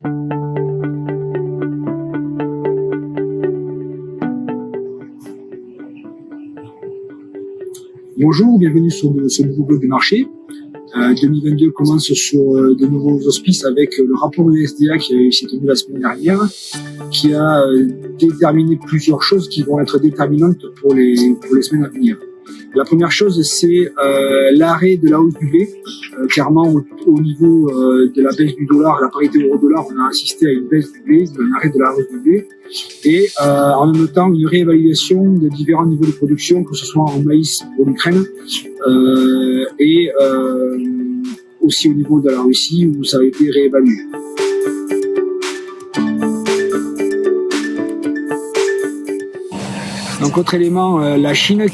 Bonjour, bienvenue sur ce nouveau blog de marché. 2022 commence sur de nouveaux auspices avec le rapport de l'USDA qui s'est tenu la semaine dernière, qui a déterminé plusieurs choses qui vont être déterminantes pour les semaines à venir. La première chose, c'est l'arrêt de la hausse du blé. Clairement, au niveau de la baisse du dollar, la parité euro-dollar, on a assisté à une baisse du blé, un arrêt de la hausse du blé, et en même temps une réévaluation de différents niveaux de production, que ce soit en maïs pour l'Ukraine et aussi au niveau de la Russie où ça a été réévalué. Donc autre élément, la Chine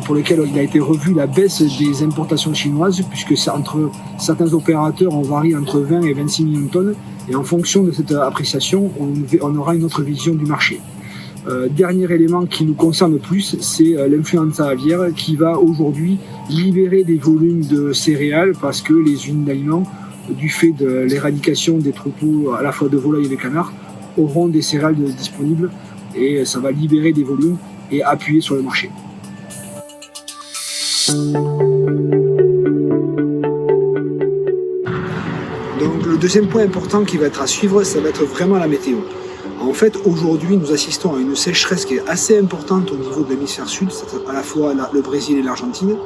pour lequel il a été revu la baisse des importations chinoises, puisque entre certains opérateurs on varie entre 20 et 26 millions de tonnes, et en fonction de cette appréciation on aura une autre vision du marché. Dernier élément qui nous concerne plus, c'est l'influenza aviaire qui va aujourd'hui libérer des volumes de céréales parce que les usines d'aliments, du fait de l'éradication des troupeaux à la fois de volailles et de canards, auront des céréales disponibles et ça va libérer des volumes et appuyer sur le marché. Donc le deuxième point important qui va être à suivre, ça va être vraiment la météo. En fait, aujourd'hui, nous assistons à une sécheresse qui est assez importante au niveau de l'hémisphère sud, c'est à la fois le Brésil et l'Argentine.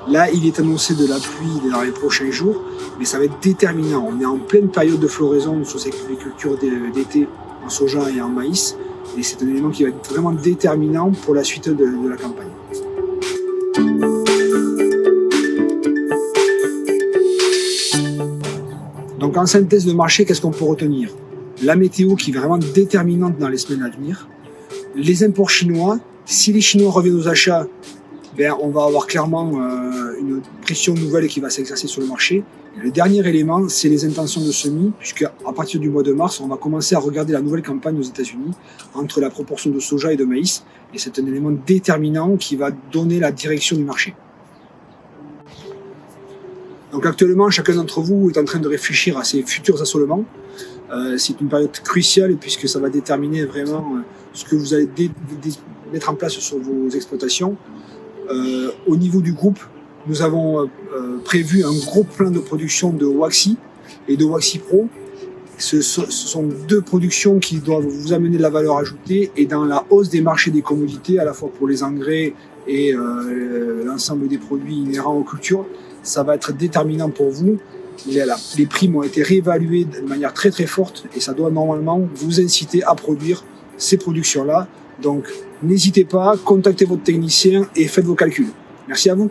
Là, il est annoncé de la pluie dans les prochains jours, mais ça va être déterminant. On est en pleine période de floraison sur ces cultures d'été en soja et en maïs, et c'est un élément qui va être vraiment déterminant pour la suite de la campagne. Donc en synthèse de marché, qu'est-ce qu'on peut retenir? La météo qui est vraiment déterminante dans les semaines à venir. Les imports chinois, si les Chinois reviennent aux achats, on va avoir clairement une pression nouvelle qui va s'exercer sur le marché. Et le dernier élément, c'est les intentions de semis, puisque à partir du mois de mars, on va commencer à regarder la nouvelle campagne aux États-Unis entre la proportion de soja et de maïs. Et c'est un élément déterminant qui va donner la direction du marché. Donc actuellement, chacun d'entre vous est en train de réfléchir à ses futurs assolements. C'est une période cruciale puisque ça va déterminer vraiment ce que vous allez mettre en place sur vos exploitations. Au niveau du groupe, nous avons prévu un gros plan de production de Waxy et de Waxy Pro. Ce sont deux productions qui doivent vous amener de la valeur ajoutée et dans la hausse des marchés des commodités, à la fois pour les engrais et l'ensemble des produits inhérents aux cultures. Ça va être déterminant pour vous. Les primes ont été réévaluées de manière très très forte et ça doit normalement vous inciter à produire ces productions-là. Donc n'hésitez pas, contactez votre technicien et faites vos calculs. Merci à vous.